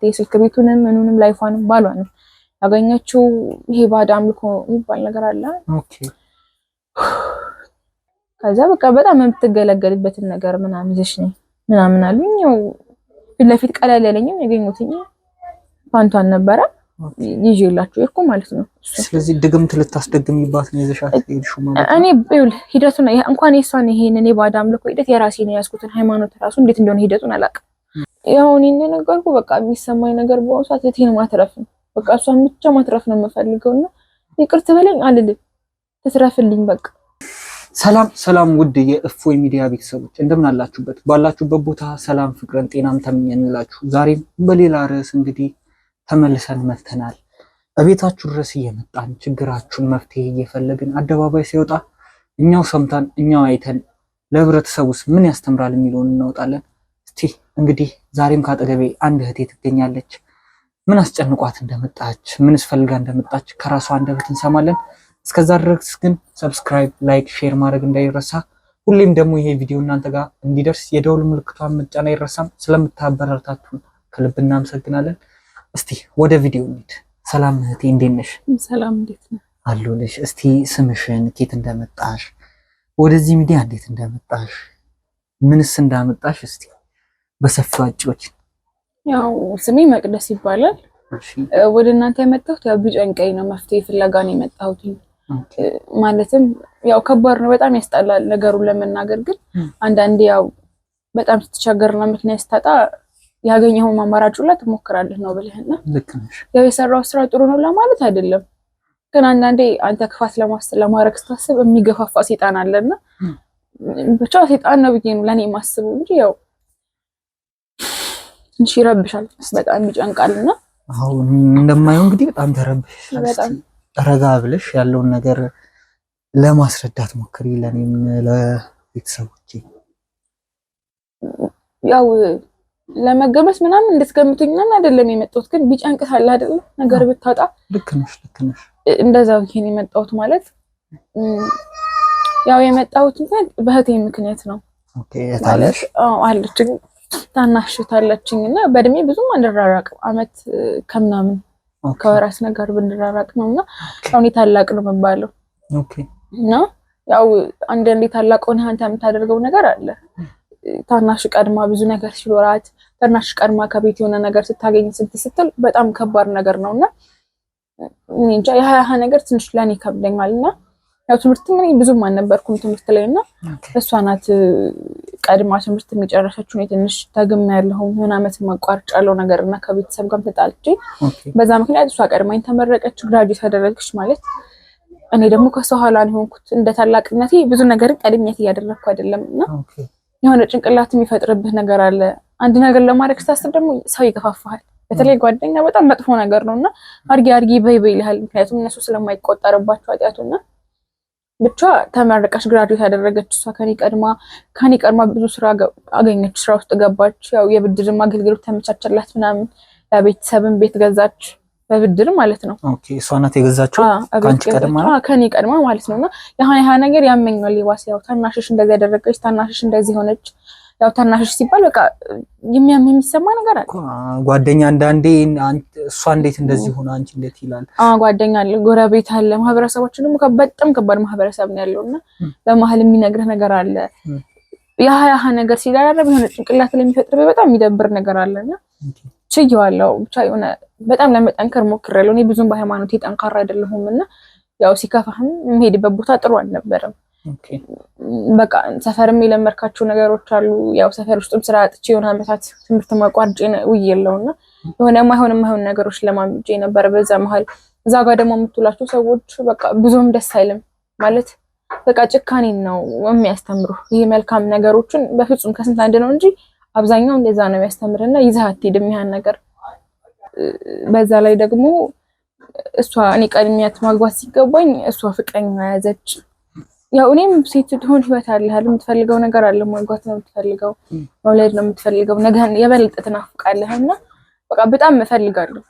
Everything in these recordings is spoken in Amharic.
የስልክ ቤቱንም ምኑንም ላይፏንም ባሏንም ያገኘችው ይሄ ባዕድ አምልኮ የሚባል ነገር አለ። ኦኬ ከዛ በቃ በጣም የምትገለገልበትን ነገር ምናምን ይዘሽ ነኝ ምናምን አሉኝ። ያው ፊት ለፊት ቀላል ያለኝም ያገኙትኝ ፓንቷን ነበረ ይዤላችሁ እኮ ማለት ነው። ስለዚህ ድግምት ልታስደግሚባት ነው ይዘሻት ሄድሽው ማለት ነው። እኔ ሂደቱን እንኳን የሷን ይሄንን የባዕድ አምልኮ ሂደት የራሴን ያዝኩትን ሃይማኖት ራሱ እንዴት እንደሆነ ሂደቱን አላውቅም። ያው እኔ እንደነገርኩ በቃ የሚሰማኝ ነገር በሆነ ሰዓት እቴን ማትረፍ ነው። በቃ እሷን ብቻ ማትረፍ ነው የምፈልገውና ይቅርት በለኝ አልልም፣ ትትረፍልኝ በቃ። ሰላም ውድ የእፎይ ሚዲያ ቤተሰቦች እንደምን አላችሁበት? ባላችሁበት ቦታ ሰላም፣ ፍቅርን፣ ጤናም ተመኘንላችሁ። ዛሬም በሌላ ርዕስ እንግዲህ ተመልሰን መጥተናል። በቤታችሁ ድረስ እየመጣን ችግራችሁን መፍትሄ እየፈለግን አደባባይ ሲወጣ እኛው ሰምተን እኛው አይተን ለህብረተሰቡስ ምን ያስተምራል የሚለውን እናወጣለን። እስቲ እንግዲህ ዛሬም ካጠገቤ አንድ እህቴ ትገኛለች። ምን አስጨንቋት እንደመጣች ምንስ ፈልጋ እንደመጣች ከራሷ አንደበት እንሰማለን። እስከዛ ድረስ ግን ሰብስክራይብ፣ ላይክ፣ ሼር ማድረግ እንዳይረሳ። ሁሌም ደግሞ ይሄ ቪዲዮ እናንተ ጋር እንዲደርስ የደውል ምልክቷን መጫን አይረሳም። ስለምታበረታቱን ከልብ እናመሰግናለን። እስቲ ወደ ቪዲዮ እንሂድ። ሰላም እህቴ እንዴት ነሽ? ሰላም እንዴት ነህ? አለሁልሽ። እስቲ ስምሽን፣ ከየት እንደመጣሽ፣ ወደዚህ ሚዲያ እንዴት እንደመጣሽ፣ ምንስ እንዳመጣሽ እስቲ በሰፊው አጭዎች። ያው ስሜ መቅደስ ይባላል። ወደ እናንተ የመጣሁት ያው ቢጨንቀኝ ነው፣ መፍትሄ ፍለጋ ነው የመጣሁት። ማለትም ያው ከባድ ነው፣ በጣም ያስጠላል ነገሩን ለመናገር። ግን አንዳንዴ ያው በጣም ስትቸገርና ምክንያት ስታጣ ያገኘው አማራጭ ላይ ትሞክራለህ ነው ብለህና ልክ ነሽ። ያው የሰራው ስራ ጥሩ ነው ለማለት አይደለም፣ ግን አንዳንዴ አንተ ክፋት ለማድረግ ስታስብ የሚገፋፋ ሰይጣን አለና ብቻ ሰይጣን ነው ብዬ ነው ለኔ የማስበው እንጂ ያው ትንሽ ይረብሻል፣ በጣም ይጨንቃልና። አሁን እንደማየው እንግዲህ በጣም ተረብሻል። ረጋ ብለሽ ያለውን ነገር ለማስረዳት ሞክሪ፣ ለኔም ለቤተሰቦቼ። ያው ለመገመት ምናምን እንድትገምቱኝና አይደለም የመጣሁት፣ ግን ቢጨንቅታል አይደል ነገር ብታጣ። ልክ ነሽ። እንደዛው ይሄን የመጣሁት ማለት ያው የመጣሁት ምክንያት በእህቴ ምክንያት ነው። ኦኬ ታለሽ? አዎ አለች፣ ታናሽ ታለችኝ እና በእድሜ ብዙም አንደራራቅም፣ አመት ከምናምን ከወራስ ነገር ብንደራራቅ ነውና ያው እኔ ታላቅ ነው የምባለው። ኦኬ እና ያው አንዳንዴ ታላቅ ሆነህ አንተ የምታደርገው ነገር አለ። ታናሽ ቀድማ ብዙ ነገር ሲኖራት ታናሽ ቀድማ ከቤት የሆነ ነገር ስታገኝ ስትል በጣም ከባድ ነገር ነውና እኔ እንጃ የሀያ ነገር ትንሽ ለኔ ከብደኛልና ያው ትምህርት ምን ብዙም አልነበርኩም ትምህርት ላይና እሷ ናት ቀድማ ትምህርት የሚጨረሰችው። እኔ ትንሽ ታገም ያለው ሆነ አመት ማቋርጫለው ነገርና ከቤተሰብ ጋር ተጣልቼ በዛ ምክንያት እሷ ቀድማኝ ተመረቀች፣ ግራጁዌት አደረገች ማለት እኔ ደግሞ ከሰው ኋላ ነው ሆንኩት። እንደ ታላቅነቴ ብዙ ነገር ቀድሜት እያደረኩ አይደለምና የሆነ ጭንቅላት የሚፈጥርብህ ነገር አለ። አንድ ነገር ለማድረግ ስታስብ ደግሞ ሰው ይገፋፋል። በተለይ ጓደኛ በጣም መጥፎ ነገር ነውና አርጊ በይ ይልሃል። ምክንያቱም እነሱ ስለማይቆጠርባቸው ኃጢያቱና ብቻ ተመረቀች፣ ግራጁዌት ያደረገች እሷ ከኔ ቀድማ ብዙ ስራ አገኘች፣ ስራ ውስጥ ገባች። ያው የብድርም አገልግሎት ተመቻቸላት ምናምን፣ ለቤተሰብም ቤት ገዛች በብድር ማለት ነው። ኦኬ እሷ ናት የገዛችው ካንቺ ቀድማ? ከኔ ቀድማ ማለት ነውና ያ ነገር ያመኛል። ሊባስ ያው ታናሽሽ እንደዚህ ያደረገች፣ ታናሽሽ እንደዚህ ሆነች። ያው ታናሽሽ ሲባል በቃ የሚሰማ ነገር አለ። ጓደኛ አንዳንዴ እሷ እንዴት እንደዚህ ሆነ አንቺ እንዴት ይላል። ጓደኛ አለ፣ ጎረቤት አለ፣ ማህበረሰባችን ደግሞ በጣም ከባድ ማህበረሰብ ነው ያለውና በመሀል የሚነግርህ ነገር አለ። ያ ነገር ሲደራረብ የሆነ ጭንቅላት ላይ የሚፈጥር በጣም የሚደብር ነገር አለና ችዬዋለሁ። ብቻ የሆነ በጣም ለመጠንከር ሞክሬያለሁ። እኔ ብዙም በሃይማኖቴ ጠንካራ አይደለሁምና ያው ሲከፋህም የምሄድበት ቦታ ጥሩ አልነበረም። በቃ ሰፈርም የለመድካቸው ነገሮች አሉ። ያው ሰፈር ውስጥም ስራ አጥቼ የሆነ አመታት ትምህርት ማቋርጬ ውዬለሁና የሆነ የማይሆን ነገሮች ለማምጬ ነበር። በዛ መሀል እዛ ጋር ደግሞ የምትውላቸው ሰዎች በቃ ብዙም ደስ አይልም ማለት በቃ ጭካኔን ነው የሚያስተምሩ። ይሄ መልካም ነገሮችን በፍጹም ከስንት አንድ ነው እንጂ አብዛኛው እንደዛ ነው የሚያስተምርና ይዘህ አትሄድም ያን ነገር። በዛ ላይ ደግሞ እሷ እኔ ቀድሚያት ማግባት ሲገባኝ እሷ ፍቅረኛ ያዘች። ያው እኔም ሴት ትሆን ህይወት አለ አይደል፣ የምትፈልገው ነገር አለ። ማግባት ነው የምትፈልገው፣ መውለድ ነው የምትፈልገው፣ ነገ የበለጠ ትናፍቃለህና በቃ በጣም እፈልጋለሁ።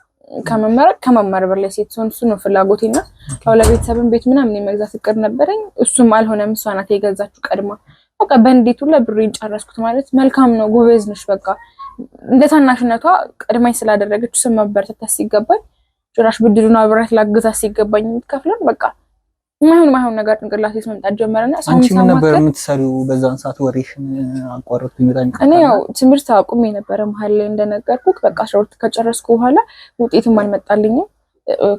ከመመረቅ በላይ ሴት ሆን እሱ ነው ፍላጎቴና ያው ለቤተሰብም ቤት ምናምን የመግዛት እቅድ ነበረኝ። እሱም አልሆነም። እሷ ናት የገዛችው ቀድማ። በቃ በእንዴቱ ለብሬን ጨረስኩት ማለት መልካም ነው፣ ጎበዝ ነሽ፣ በቃ እንደ ታናሽነቷ ቀድማኝ ስላደረገች ስም መበረታታት ሲገባኝ ጭራሽ ብድሩን አብራት ላግዛት ሲገባኝ የምትከፍለን በቃ ማይሆን ነገር ጭንቅላቴ ውስጥ መምጣት ጀመረና አንቺ ምን ነበር የምትሰሪው በዛን ሰዓት? ወሬሽን አቋረጥኩኝ በጣም እኔ ያው ትምህርት አቁሜ ነበር መሀል ላይ እንደነገርኩህ በቃ 12 ከጨረስኩ በኋላ ውጤትም አልመጣልኝም።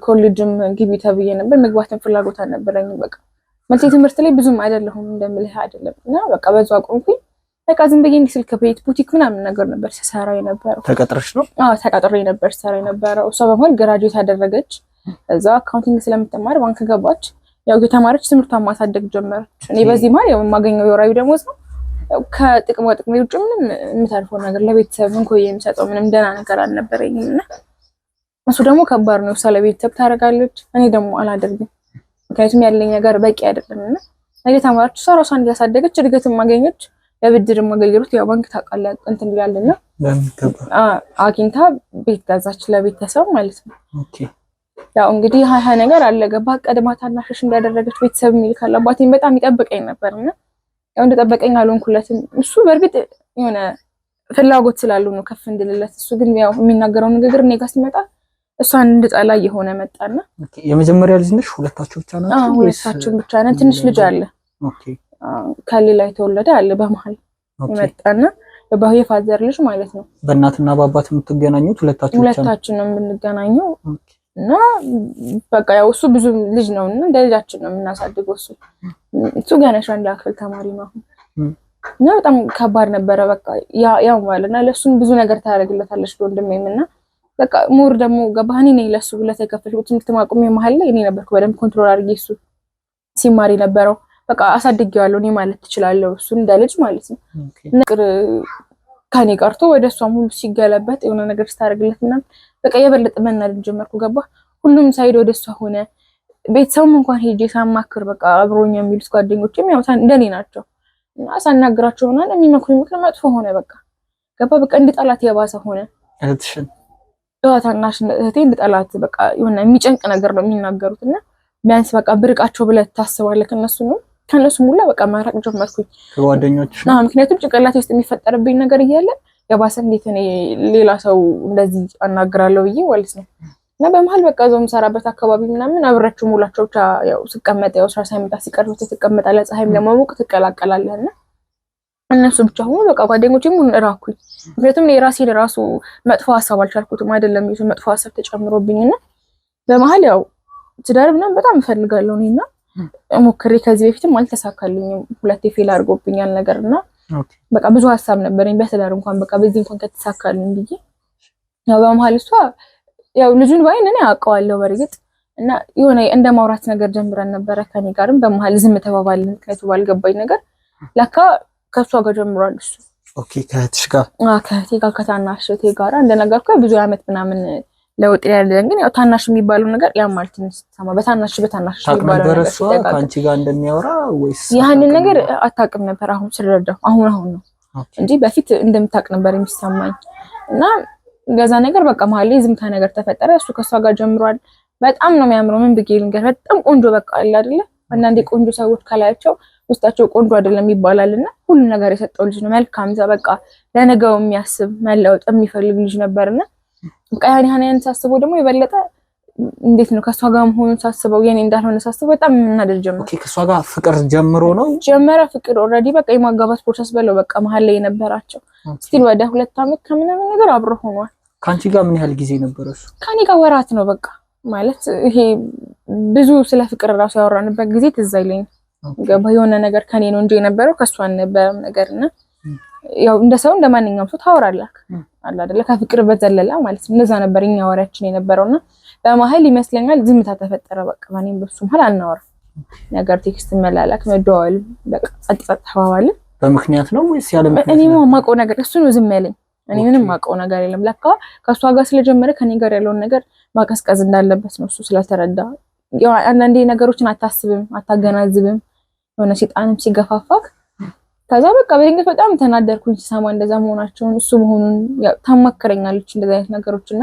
ኮሌጅም ግቢ ተብዬ ነበር መግባትም ፍላጎት አልነበረኝም። በቃ ማለት ትምህርት ላይ ብዙም አይደለሁም እንደምልህ አይደለም እና በቃ በዛው አቆምኩኝ። በቃ ዝም ብዬ እንዲህ ስልክ ቤት ቡቲክ ምናምን ነገር ነበር ሲሰራ የነበረው። ተቀጥረሽ ነው? አዎ ተቀጥሬ ነበር ሲሰራ የነበረው። እሷ በመሀል ግራጁዌት አደረገች። እዛ አካውንቲንግ ስለምትማር ባንክ ገባች። ያው የተማረች ትምህርቷን ማሳደግ ጀመረች። እኔ በዚህ ማለት ያው የማገኘው የወራዊ ደሞዝ ነው። ከጥቅም ውጭ ምንም የምታልፈው ነገር ለቤተሰብ እንኳን የሚሰጠው ምንም ደህና ነገር አልነበረኝም እና እሱ ደግሞ ከባድ ነው። ሰለ ቤተሰብ ታደርጋለች፣ እኔ ደግሞ አላደርግም። ምክንያቱም ያለኝ ነገር በቂ አይደለም እና የተማረች እሷ ራሷን እያሳደገች እድገትም ማገኘች። ለብድርም አገልግሎት ያው ባንክ ታውቃለህ እንትን ይላልና አግኝታ ቤት ገዛች ለቤተሰብ ማለት ነው። ኦኬ ያው እንግዲህ ሀያ ነገር አለ ገባ ቀድማ ታናሽሽ እንዳደረገች ቤተሰብ የሚልካል። አባቴን በጣም ይጠብቀኝ ነበርና ያው እንደጠበቀኝ አልሆንኩለትም። እሱ በእርግጥ የሆነ ፍላጎት ስላለው ነው ከፍ እንድልለት። እሱ ግን ያው የሚናገረው ንግግር እኔ ጋር ሲመጣ እሷን እንድጠላ እየሆነ መጣና። ኦኬ የመጀመሪያ ልጅ ነሽ? ሁለታችሁ ብቻ ናችሁ? አዎ ሁለታችን ብቻ ነን። ትንሽ ልጅ አለ። ኦኬ ከሌላ የተወለደ አለ በመሀል ይመጣና የፋዘር ልጅ ማለት ነው። በእናትና በአባት የምትገናኙት ሁለታችሁ ብቻ? ሁለታችን ነው የምንገናኘው እና በቃ ያው እሱ ብዙ ልጅ ነው እና እንደ ልጃችን ነው የምናሳድገው። እሱ ገና 11 ክፍል ተማሪ ነው እና በጣም ከባድ ነበረ። በቃ ያው ማለት ነው ለሱም ብዙ ነገር ታደርግለታለች ወንድሜም እና በቃ ሞር ደግሞ ገባህ እኔ ነኝ ለሱ ብለህ የከፈልኩት ትምህርት ማቆም መሀል ላይ እኔ ነበርኩ በደንብ ኮንትሮል አድርጌ እሱ ሲማር ነበረው። በቃ አሳድጌዋለሁ እኔ ማለት ትችላለህ እሱ እንደ ልጅ ማለት ነው። ነገር ከኔ ቀርቶ ወደሷ ሙሉ ሲገለበጥ የሆነ ነገር ስታደርግለት ምናምን በቃ የበለጠ መናደድ ጀመርኩ። ገባ ሁሉም ሳይድ ወደሷ ሆነ። ቤተሰብም እንኳን ሄጄ ሳማክር በቃ አብሮኝ የሚሉት ጓደኞችም ያው እንደኔ ናቸው እና ሳናግራቸው ምናምን የሚመክሩኝ ምክር መጥፎ ሆነ። በቃ ገባ በቃ እንድጠላት የባሰ ሆነ። እህትሽን ታናሽ እህቴ እንድጠላት በቃ የሆነ የሚጨንቅ ነገር ነው የሚናገሩት እና ቢያንስ በቃ ብርቃቸው ብለህ ታስባለህ ከነሱ ሙላ በቃ ማራቅ ጀመርኩኝ ከጓደኞች። ምክንያቱም ጭንቅላቴ ውስጥ የሚፈጠርብኝ ነገር እያለ የባሰ እንዴት እኔ ሌላ ሰው እንደዚህ አናግራለሁ ብዬ ማለት ነው። እና በመሀል በቃ እዛው የምሰራበት አካባቢ ምናምን አብራችሁ ሙላቸው ብቻ ያው ስቀመጥ ያው ስራ ሳይመጣ ሲቀርብ ትቀመጣለህ፣ ፀሐይም ለማሞቅ ትቀላቀላለህ እና እነሱ ብቻ ሆኖ በቃ ጓደኞቼም እራኩኝ። ምክንያቱም እኔ ራሴን ራሱ መጥፎ ሀሳብ አልቻልኩትም አይደለም ይሄ መጥፎ ሀሳብ ተጨምሮብኝና በመሀል ያው ትዳር ምናምን በጣም እፈልጋለሁ እኔና ሞክሬ ከዚህ በፊትም አልተሳካልኝም። ሁለቴ ፌል አድርጎብኛል ነገርና በቃ ብዙ ሀሳብ ነበረኝ በትዳር እንኳን በቃ በዚህ እንኳን ከተሳካልኝ ብዬ ያው በመሀል እሷ ያው ልጁን ባይን እኔ አውቀዋለሁ በርግጥ እና የሆነ እንደ ማውራት ነገር ጀምረን ነበረ ከኔ ጋርም በመሀል ዝም ተባባልን። ምክንያቱ ባልገባኝ ነገር ለካ ከሷ ጋር ጀምሯል እሱ። ኦኬ ከእህትሽ ጋር? ከእህቴ ጋር ከታናሽ እህቴ ጋር እንደነገርኩህ ብዙ አመት ምናምን ለውጥ ያለን ግን ያው ታናሽ የሚባለው ነገር ያ ማለት ነው ሰማ በታናሽ የሚባለው ነገር ከአንቺ ጋር እንደሚያወራ ወይስ ያንን ነገር አታውቅም ነበር? አሁን ስረዳው አሁን ነው እንጂ በፊት እንደምታውቅ ነበር የሚሰማኝ እና ገዛ ነገር በቃ መሀል ላይ ዝምታ ነገር ተፈጠረ። እሱ ከሷ ጋር ጀምሯል። በጣም ነው የሚያምረው። ምን ብዬ ልንገር በጣም ቆንጆ በቃ አለ አይደለ አንዳንዴ ቆንጆ ሰዎች ካላያቸው ውስጣቸው ቆንጆ አይደለም ይባላልና ሁሉ ነገር የሰጠው ልጅ ነው። መልካም በቃ ለነገው የሚያስብ መለወጥ የሚፈልግ ልጅ ነበርና በቃ ያን ሳስበው ደግሞ የበለጠ እንዴት ነው ከሷ ጋር መሆኑን ሳስበው የኔ እንዳልሆነ ሳስበው በጣም እናደድ ጀመረ። ኦኬ ከሷ ጋር ፍቅር ጀምሮ ነው ጀመረ ፍቅር ኦልሬዲ በቃ የማጋባት ፕሮሰስ በለው በቃ መሀል ላይ የነበራቸው ስቲል ወደ 2 አመት ከምናምን ነገር አብሮ ሆኗል። ካንቺ ጋር ምን ያህል ጊዜ ነበር እሱ? ካኔ ጋር ወራት ነው በቃ ማለት ይሄ ብዙ ስለ ፍቅር ራሱ ያወራንበት ጊዜ ትዝ አይለኝ። ገባ የሆነ ነገር ከኔ ነው እንጂ የነበረው ከሷ አልነበረም ነገርና ያው እንደ ሰው እንደማንኛውም ሰው ታወራለህ አለ አይደለ ከፍቅር በዘለላ ማለት ነው። እንደዛ ነበር እኛ ወሬያችን የነበረውና በመሀል ይመስለኛል ዝምታ ተፈጠረ። በቃ ማንንም በሱ መሀል አናወራ ነገር ቴክስት መላላክ መደዋወል በቃ ጸጥ ተባባልን። በምክንያት ነው ወይስ ያለ ምክንያት? እኔ ማውቀው ነገር እሱ ነው ዝም ያለኝ። እኔ ምንም ማውቀው ነገር የለም። ለካ ከሷ ጋር ስለጀመረ ከኔ ጋር ያለውን ነገር ማቀዝቀዝ እንዳለበት ነው እሱ ስለተረዳ። ያው አንዳንዴ ነገሮችን አታስብም አታገናዝብም የሆነ ሰይጣንም ሲገፋፋክ ከዛ በቃ በድንገት በጣም ተናደርኩኝ ሲሰማ እንደዛ መሆናቸውን እሱ መሆኑን ያው ታማከረኛለች እንደዛ አይነት ነገሮችና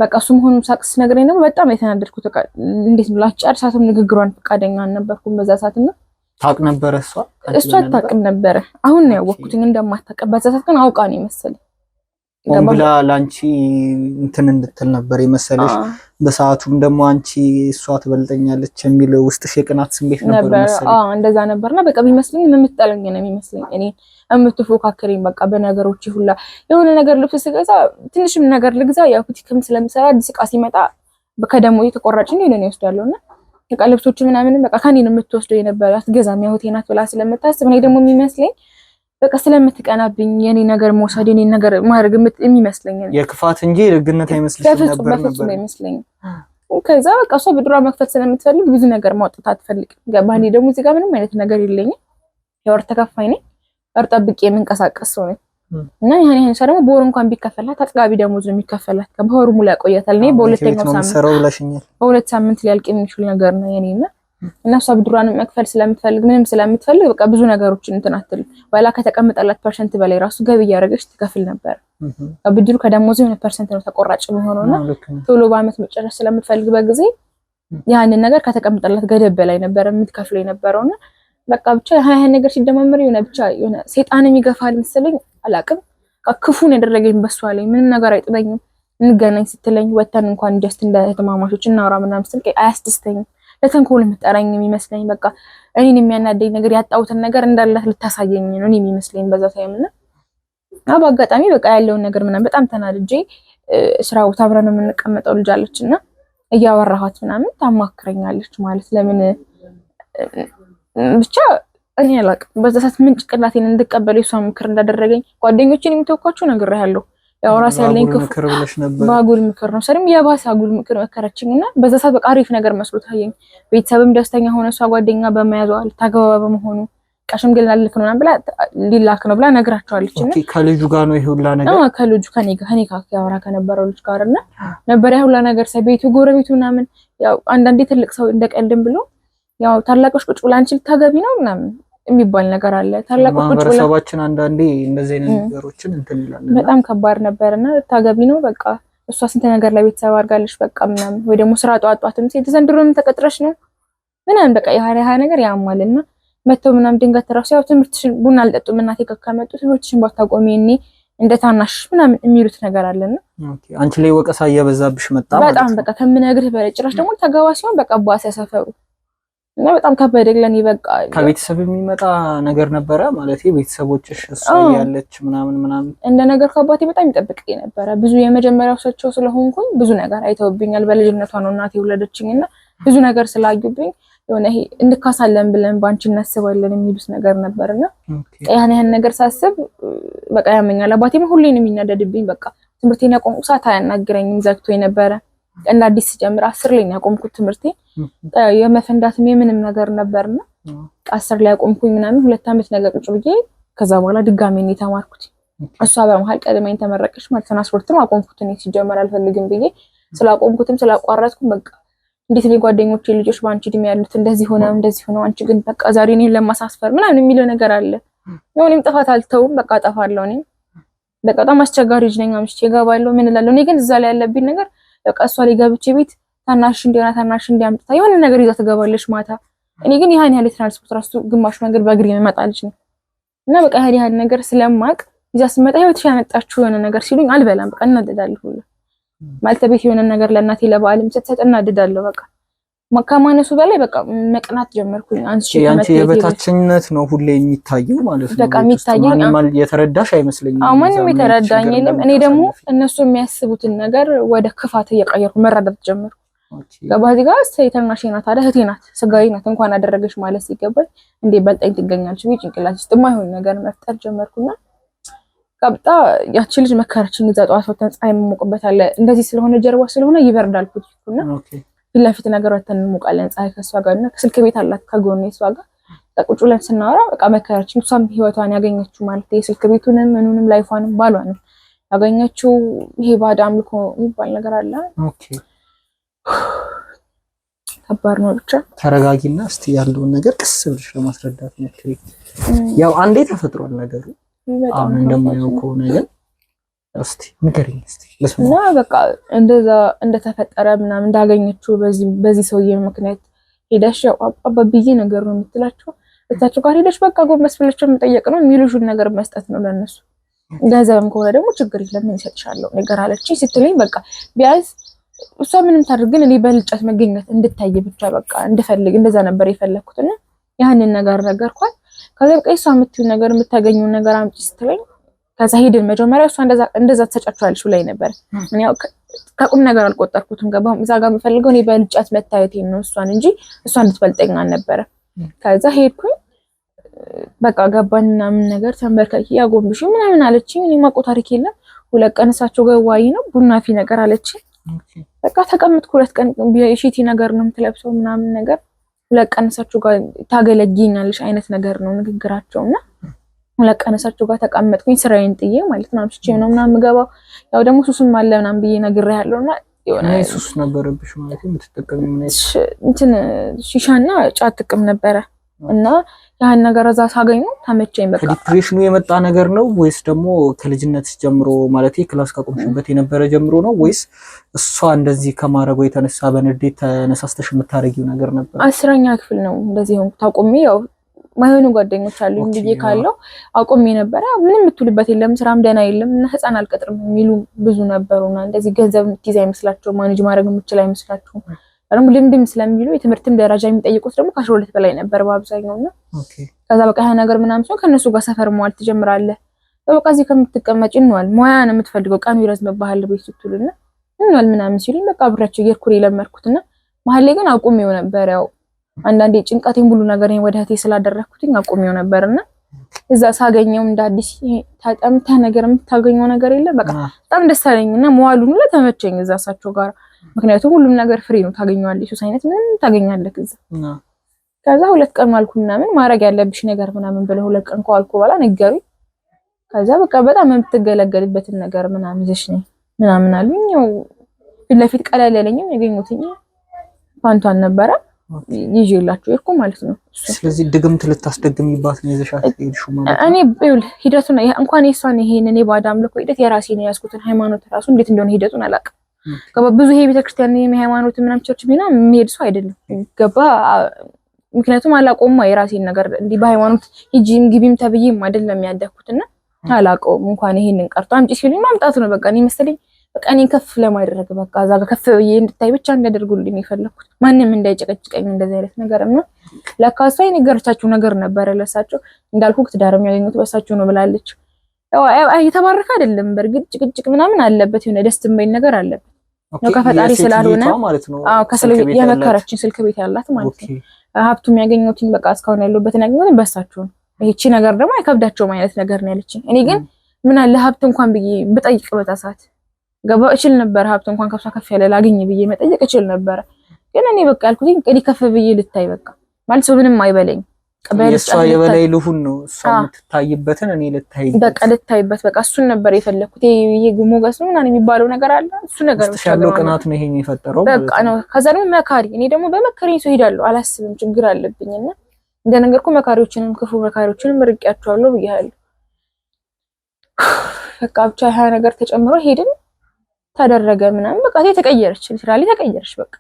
በቃ እሱ መሆኑን ሳቅስ ነገረኝ ነው በጣም የተናደድኩት። በቃ እንዴት ነው ላጫርሳትም ንግግሯን ፈቃደኛ አልነበርኩም በዛ ሰዓትና ታውቅ ነበር እሷ አታውቅም ነበር። አሁን ነው ያወቅኩት እንደማታውቅ በዛ ሰዓት ግን አውቃ ነው መሰለኝ ወንብላ ላንቺ እንትን እንድትል ነበር የመሰለሽ። በሰዓቱም ደግሞ አንቺ እሷ ትበልጠኛለች የሚል ውስጥሽ የቅናት ስሜት ነበር መሰለኝ። እንደዛ ነበርና በቃ ቢመስልኝ የምትጠለኝ ነው የሚመስለኝ እኔ የምትፎካከረኝ በቃ በነገሮች ሁላ የሆነ ነገር ልብስ ስገዛ ትንሽም ነገር ልግዛ ያው ቡቲክም ስለምሰራ አዲስ ዕቃ ሲመጣ ከደሞዝ ተቆራጭ ነው ይወስዳለውና በቃ ልብሶች ምናምን በቃ ከኔ ነው የምትወስደው የነበረ አትገዛም ያው ሆቴናት ብላ ስለምታስብ እኔ ደግሞ የሚመስለኝ በቃ ስለምትቀናብኝ የኔ ነገር መውሰድ የኔ ነገር ማድረግ የሚመስለኝ የክፋት እንጂ የደግነት አይመስልሽም ነበር በፍጹም አይመስለኝ። ከዛ በቃ እሷ ብድሯ መክፈት ስለምትፈልግ ብዙ ነገር ማውጣት አትፈልግም። ገባኝ ደግሞ እዚህ ጋር ምንም አይነት ነገር የለኝም። ያው ተከፋይ ነኝ ጠብቄ የምንቀሳቀስ ሰው ነኝ እና ያን ሰው ደግሞ በወር እንኳን ቢከፈላት አጥጋቢ ደሞዝ ነው የሚከፈላት በወሩ ሙሉ ያቆያታል። እኔ በሁለት ሳምንት ሊያልቅ የሚችል ነገር ነው የኔና እና እሷ ብድሯን መክፈል ስለምትፈልግ ምንም ስለምትፈልግ በቃ ብዙ ነገሮችን እንትን አትል ወላ ከተቀመጠላት ፐርሰንት በላይ ራሱ ገቢ ያደረገች ትከፍል ነበር። ብድሩ ከደሞዝ የሆነ ፐርሰንት ነው ተቆራጭ የሚሆነውና ቶሎ በአመት መጨረስ ስለምትፈልግ በጊዜ ያንን ነገር ከተቀመጠላት ገደብ በላይ ነበር የምትከፍለው የነበረውና በቃ ብቻ ያ ነገር ሲደማመር የሆነ ብቻ የሆነ ሰይጣንም ይገፋል መሰለኝ አላቅም ክፉን ያደረገኝ በሷ ላይ ምንም ነገር አይጥለኝም። እንገናኝ ስትለኝ ወተን እንኳን ጀስት እንደ ተማማቾች እናወራ ምናምን ስትል አያስደስተኝም። ለተንኮል የምትጠራኝ የሚመስለኝ በቃ እኔን የሚያናደኝ ነገር ያጣውትን ነገር እንዳላት ልታሳየኝ ነው እኔ የሚመስለኝ በዛ ታይምና በአጋጣሚ በቃ ያለውን ነገር ምናምን በጣም ተናድጄ ስራው አብረን ነው የምንቀመጠው ልጅ አለችና እያወራኋት ምናምን ታማክረኛለች ማለት ለምን ብቻ እኔ አላቅም በዛ ሰዓት ምን ጭቅላቴን እንድቀበለው እሷ ምክር እንዳደረገኝ ጓደኞቼን የሚተውኳቸው ነገር ያለው ያው ራስ ያለኝ ክፍል ባጉል ምክር ነው ሰሪም ያባሳ አጉል ምክር መከረችኝና በዛ ሰዓት በቃ አሪፍ ነገር መስሎ ታየኝ። ቤተሰብም ደስተኛ ሆነ እሷ ጓደኛ በመያዟ ታገባ በመሆኑ ቀሽምግልና ልክ ነው ብላ ሊላክ ነው ብላ ነግራቸዋለችና ኦኬ ከልጁ ጋር ነው ይሁላ ነገር ከልጁ ከኔ ጋር ያወራ ከነበረው ልጅ ጋርና ነበር ያሁላ ነገር ሳይቤቱ ጎረቤቱ ምናምን ያው አንዳንዴ ትልቅ ሰው እንደቀልድም ብሎ ያው ታላቆች ቁጭ ብላ አንቺ ልታገቢ ነው ምናምን የሚባል ነገር አለ። ታላቆች ቁጭ ብላ ማህበረሰባችን አንዳንዴ እንደዚህ አይነት ነገሮችን እንትን ይላል። በጣም ከባድ ነበርና ልታገቢ ነው በቃ እሷ ስንት ነገር ላይ ቤተሰብ አድርጋለች በቃ ምናምን ወይ ደግሞ ስራ ጧጧትም ሴት ዘንድሮም ተቀጥረሽ ነው ምናምን በቃ ያ ነገር ያማልና መተው ምናምን ድንገት ተራሱ ያው ትምህርትሽን ቡና አልጠጡም እናቴ ከመጡ ትምህርትሽን ባታቆሚ እኔ እንደ ታናሽ ምናምን የሚሉት ነገር አለና ኦኬ አንቺ ላይ ወቀሳ እየበዛብሽ መጣ ማለት በጣም በቃ ከምነግርህ በላይ ጭራሽ ደግሞ ተጋባ ሲሆን በቃ ባሰ ሰፈሩ እና በጣም ከበደግለን ይበቃ ከቤተሰብ የሚመጣ ነገር ነበረ ማለት ቤተሰቦችሽ እሷ ያለች ምናምን እንደ ነገር ከአባቴ በጣም ይጠብቀኝ ነበረ። ብዙ የመጀመሪያው ሰቸው ስለሆንኩኝ ብዙ ነገር አይተውብኛል። በልጅነቷ ነው እናቴ ወለደችኝና ብዙ ነገር ስላዩብኝ የሆነ ይሄ እንድካሳለን ብለን ባንቺ እናስባለን የሚሉት ነገር ነበርና ያን ነገር ሳስብ በቃ ያመኛል። አባቴም ሁሌ ነው የሚናደድብኝ። በቃ ትምህርቴን ያቆምኩ ሰዓት አያናግረኝም ዘግቶኝ ነበረ። እንደ አዲስ ጀምራ 10 ላይ ያቆምኩት ትምህርቴን የመፈንዳትም የምንም ነገር ነበርና 10 ላይ ያቆምኩኝ ምናምን 2 አመት ነገር ቁጭ ብዬ ከዛ በኋላ ድጋሜ ነው የተማርኩት። እሷ በመሃል ቀድመኝ ተመረቀች ማለት ነው። አስወርትም አቆምኩት እኔ ሲጀመር አልፈልግም ብዬ ስላቆምኩትም ስላቋረጥኩም በቃ እንዴት ነው ጓደኞቼ ልጆች ባንቺ እድሜ ያሉት እንደዚህ ሆነው አንቺ ግን በቃ ዛሬ እኔን ለማሳስፈር ምናምን የሚለው ነገር አለ። እኔም ጥፋት አልተውም በቃ አጠፋለሁ። እኔ በቃ በጣም አስቸጋሪ ልጅ ነኝ። አምስቼ እገባለሁ ምን እላለሁ። እኔ ግን እዛ ላይ ያለብኝ ነገር በቃ እሷ ላይ ገብቼ ቤት ታናሽ እንዲያምጣ የሆነ ነገር ይዛ ትገባለች ማታ። እኔ ግን ያን ያለ ትራንስፖርት ራሱ ግማሽ መንገድ በእግሬ መጣልሽ ነው እና በቃ ያን ነገር ስለማቅ ይዛ ስመጣ ህይወትሽ ያመጣችው የሆነ ነገር ሲሉኝ አልበላም በቃ እናደዳለሁ ሁሉ ማለት ቤት የሆነ ነገር ለእናቴ ለበዓልም ስትሰጥ እናደዳለሁ። በቃ ከማነሱ በላይ በቃ መቅናት ጀመርኩኝ። አንቺ ያንቺ የበታችነት ነው ሁሌ የሚታየው ማለት ነው። በቃ የሚታየው ማንም የተረዳሽ አይመስለኝም። ማንም የተረዳኝ የለም። እኔ ደግሞ እነሱ የሚያስቡትን ነገር ወደ ክፋት እየቀየርኩ መረዳት ጀመርኩ። ገባዚህ ጋር ሰይተናሽ ናት አይደል እህቴ ናት ስጋዬ ናት እንኳን አደረገሽ ማለት ሲገባኝ እንዴ በልጠኝ ትገኛለች ወይ ጭንቅላት ውስጥ የማይሆን ነገር መፍጠር ጀመርኩና ቀብጣ ያቺ ልጅ መከረችኝ። እዛ ጠዋት ወተን ፀሐይ መሞቅበት አለ እንደዚህ ስለሆነ ጀርባ ስለሆነ ይበርዳል ኩቱና ፊት ለፊት ነገር ወተን እንሞቃለን ፀሐይ ከሷ ጋርና ከስልክ ቤት አላት ከጎኔ እሷ ጋር ቁጭ ብለን ስናወራ በቃ መከረችኝ። እሷም ህይወቷን ያገኘችው ማለት የስልክ ቤቱንም ምኑንም ላይፏንም ባሏንም ያገኘችው ይሄ ባዳ አምልኮ የሚባል ነገር አለ። ኦኬ ከባድ ነው። ብቻ ተረጋጊና እስቲ ያለውን ነገር ቀስ ብለሽ ለማስረዳት ሞክሪ። ያው አንዴ ተፈጥሯል ነገሩ አሁን እንደማየው ከሆነ ግን እስቲ ንገሪኝ እስቲ እና በቃ እንደዛ እንደተፈጠረ ምናምን እንዳገኘችው በዚህ ሰውዬ ምክንያት ሄደሽ ያው አባብዬ ነገር ነው የምትላቸው እታቸው ጋር ሄደሽ በቃ ጎንበስ ብለሽ መጠየቅ ነው የሚሉሽን ነገር መስጠት ነው ለነሱ ገንዘብም ከሆነ ደግሞ ችግር የለም ምን ይሰጥሻለሁ ነገር አለችኝ ስትለኝ በቃ ቢያዝ እሷ ምንም ታድርግን እኔ በልጫት መገኘት እንድታይ ብቻ በቃ እንድፈልግ እንደዛ ነበር የፈለኩትና ያንን ነገር ነገርኳት። ከዛ በቃ እሷ የምትይው ነገር የምታገኘው ነገር አምጪ ስትለኝ ከዛ ሄድን። መጀመሪያ እሷ እንደዛ ተጫጫለች ብላኝ ነበር። እኔ ያው ከቁም ነገር አልቆጠርኩትም። ገባሁ እዛ ጋር የምፈልገው እኔ በልጫት መታየቴን ነው እሷን እንጂ እሷ እንድትበልጠኝ አልነበረ። ከዛ ሄድኩኝ በቃ ገባን ምናምን ነገር ተንበርከክ ያጎንብሽ ምናምን አለችኝ። እኔ ማቆ ታሪክ የለም 2 ቀን እሳቸው ጋር ዋይ ነው ቡና ፊ ነገር አለችኝ። በቃ ተቀምጥኩ 2 ቀን የሺቲ ነገር ነው የምትለብሰው ምናምን ነገር 2 ቀን እሳቸው ጋር ታገለግኛለሽ አይነት ነገር ነው ንግግራቸውና 2 ቀን እሳቸው ጋር ተቀመጥኩኝ ስራዬን ጥዬ ማለት ነው። አምሽቼ ነው ምናምን የምገባው ያው ደግሞ ሱስም አለ ምናምን ብዬ ነግሬያለሁና የሆነ ሱስ ነበረብሽ ማለት የምትጠቀሚው ምን እንትን ሺሻና ጫት ጥቅም ነበረ እና ያን ነገር እዛ ሳገኘው ተመቸኝ። በቃ ዲፕሬሽኑ የመጣ ነገር ነው ወይስ ደግሞ ከልጅነት ጀምሮ ማለት ክላስ ካቆምሽበት የነበረ ጀምሮ ነው ወይስ እሷ እንደዚህ ከማረጉ የተነሳ በንዴት ተነሳስተሽ የምታረጊው ነገር ነበር? 10ኛ ክፍል ነው እንደዚህ ሆንኩ። ታቆሚ ያው ማይሆኑ ጓደኞች አሉኝ ብዬ ካለው አቆሚ ነበር። ምንም የምትውልበት የለም ስራም ደህና የለም እና ህፃን አልቀጥርም የሚሉ ብዙ ነበሩና እንደዚህ ገንዘብ የምትይዝ አይመስላቸውም ማኔጅ ማድረግ የምትችል አይመስላቸውም። ደግሞ ልምድም ስለሚሉ የትምህርትም ደረጃ የሚጠይቁት ደግሞ ከ12 በላይ ነበር በአብዛኛውና ከዛ በቃ ያ ነገር ምናምን ሲሆን ከነሱ ጋር ሰፈር መዋል ትጀምራለህ። በቃ እዚህ ከምትቀመጪ እንዋል ሙያ ነው የምትፈልገው ቀኑ ይረዝምብሃል ቤት ስትውልና እንዋል ምናምን ሲሉኝ በቃ አብራቸው እየሄድኩ ለመድኩትና መሀል ላይ ግን አቁሜው ነበር። ያው አንዳንዴ ጭንቀቴን ሁሉ ነገር ወደ እህቴ ስላደረኩትኝ አቁሜው ነበርና እዛ ሳገኘው እንደ አዲስ ታጠምታ ነገር የምታገኘው ነገር የለም። በቃ በጣም ደስ አለኝና መዋሉን ሁሉ ተመቸኝ እዛ እሳቸው ጋር። ምክንያቱም ሁሉም ነገር ፍሪ ነው ታገኛለሽ። ሱስ አይነት ምንም ታገኛለህ እዛ። ከዛ 2 ቀን ዋልኩ ምናምን ማድረግ ያለብሽ ነገር ምናምን ብለው 2 ቀን ከዋልኩ በኋላ ነገሩኝ። ከዛ በቃ በጣም የምትገለገልበትን ነገር ምናምን ይዘሽ ነኝ ምናምን አሉኝ። ያው ፊት ለፊት ቀለል ያለኝም ያገኙትኝ ፓንቷን ነበረ ይዤላችሁ እኮ ማለት ነው። ስለዚህ ድግምት ልታስደግምይባት ነው ይዘሻት ሄድሽው ማለት ነው። እኔ ይኸውልህ ሂደቱን እንኳን የሷን ይሄንን የባዳ አምልኮ ሂደት የራሴን ያስኩትን ሃይማኖት ራሱ እንዴት እንደሆነ ሂደቱን አላውቅም። ገባ ብዙ ይሄ ቤተክርስቲያን የሃይማኖት ምናምን ቸርች ቢና የሚሄድ ሰው አይደለም ገባ። ምክንያቱም አላውቀውማ የራሴን ነገር እንዲህ በሃይማኖት ሂጂም ግቢም ተብዬም አይደለም ያደኩትና አላውቀውም። እንኳን ይሄንን ቀርቶ አምጪ ሲሉኝ ማምጣት ነው በቃ። እኔ መሰለኝ በቃ እኔን ከፍ ለማድረግ በቃ እዛ ጋር ከፍ ብዬ እንድታይ ብቻ እንዲያደርጉልኝ የፈለኩት ማንም እንዳይጨቀጭቀኝ እንደዚህ አይነት ነገር እና ለካ እሷ የነገረቻቸው ነገር ነበረ ለሳቸው እንዳልኩት ትዳር የሚያገኙት በሳቸው ነው ብላለች። ያው የተባረከ አይደለም በርግጥ ጭቅጭቅ ምናምን አለበት የሆነ ደስ የማይል ነገር አለበት ነው ከፈጣሪ ስላልሆነ አዎ ከስልክ የመከረችን ስልክ ቤት ያላት ማለት ነው። ሀብቱ የሚያገኙትኝ በቃ እስካሁን ያለበት ነገር በሳቸው ነው። ይህቺ ነገር ደግሞ አይከብዳቸውም አይነት ነገር ነው ያለችኝ። እኔ ግን ምን አለ ሀብት እንኳን ብዬ ብጠይቅ በታሳት ገባ እችል ነበር። ሀብት እንኳን ከፍሳ ከፍ ያለ ላገኝ ብዬ መጠየቅ እችል ነበር። ግን እኔ በቃ ያልኩት እንግዲህ ከፍ ብዬ ልታይ በቃ ማለት ሰው ምንም አይበለኝ። እሷ የበላይ ልሁን ነው እሷ የምትታይበትን እኔ ልታይ በቃ ልታይበት በቃ እሱን ነበር የፈለኩት። ይሄ ሞገስ ነው ምናምን የሚባለው ነገር አለ እሱ ነገር ብቻ ያለው ቅናት ነው ይሄን የፈጠረው በቃ ነው። ከዛ ደግሞ መካሪ እኔ ደግሞ በመከረኝ ሰው ሄዳለሁ አላስብም ችግር አለብኝና እንደነገርኩ መካሪዎችንም ክፉ መካሪዎችንም ርቄያቸዋለሁ ብያለሁ። በቃ ብቻ ያ ነገር ተጨምሮ ሄድን ተደረገ ምናምን በቃ ተቀየረች ሊትራሊ ተቀየረች። በቃ